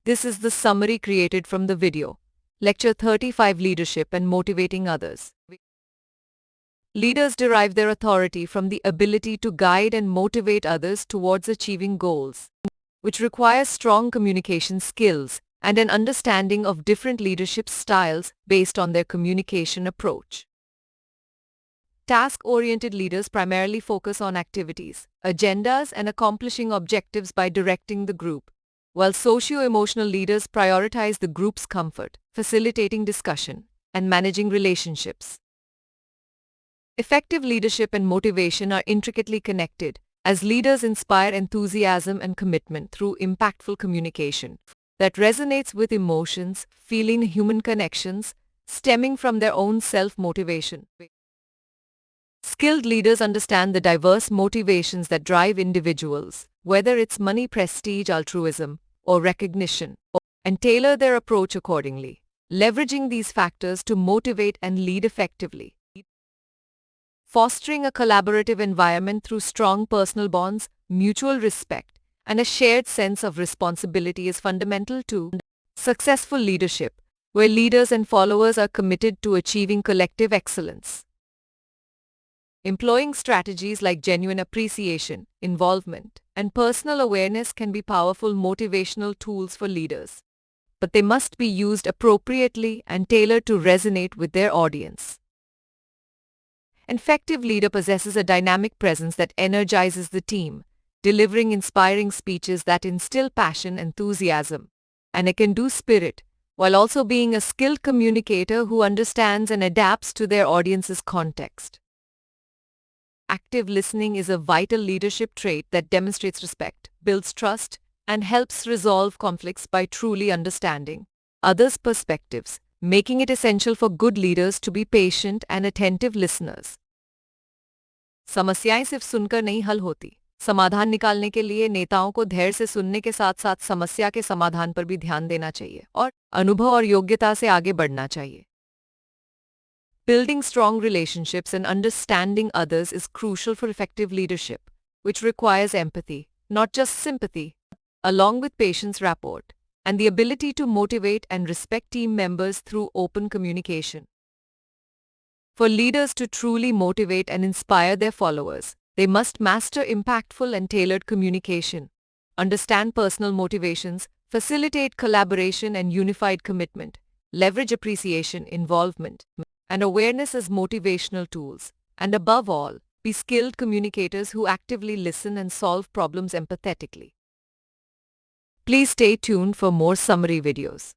This is the summary created from the video. Lecture 35, Leadership and Motivating Others. Leaders derive their authority from the ability to guide and motivate others towards achieving goals, which requires strong communication skills and an understanding of different leadership styles based on their communication approach. Task-oriented leaders primarily focus on activities, agendas, and accomplishing objectives by directing the group, while socio-emotional leaders prioritize the group's comfort, facilitating discussion, and managing relationships. Effective leadership and motivation are intricately connected, as leaders inspire enthusiasm and commitment through impactful communication that resonates with emotions, feeling human connections, stemming from their own self-motivation. Skilled leaders understand the diverse motivations that drive individuals, whether it's money, prestige, altruism, or recognition, and tailor their approach accordingly, leveraging these factors to motivate and lead effectively. Fostering a collaborative environment through strong personal bonds, mutual respect, and a shared sense of responsibility is fundamental to successful leadership, where leaders and followers are committed to achieving collective excellence. Employing strategies like genuine appreciation, involvement, and personal awareness can be powerful motivational tools for leaders, but they must be used appropriately and tailored to resonate with their audience. An effective leader possesses a dynamic presence that energizes the team, delivering inspiring speeches that instill passion, enthusiasm, and a can-do spirit, while also being a skilled communicator who understands and adapts to their audience's context. Active listening is a vital leadership trait that demonstrates respect, builds trust, and helps resolve conflicts by truly understanding others' perspectives, making it essential for good leaders to be patient and attentive listeners. समस्याएं सिर्फ सुनकर नहीं हल होती। समाधान निकालने के लिए नेताओं को धैर्य से सुनने के साथ साथ समस्या के समाधान पर भी ध्यान देना चाहिए और अनुभव और योग्यता से आगे बढ़ना चाहिए। Building strong relationships and understanding others is crucial for effective leadership, which requires empathy, not just sympathy, along with patience, rapport, and the ability to motivate and respect team members through open communication. For leaders to truly motivate and inspire their followers, they must master impactful and tailored communication, understand personal motivations, facilitate collaboration and unified commitment, leverage appreciation, involvement, and awareness as motivational tools, and above all, be skilled communicators who actively listen and solve problems empathetically. Please stay tuned for more summary videos.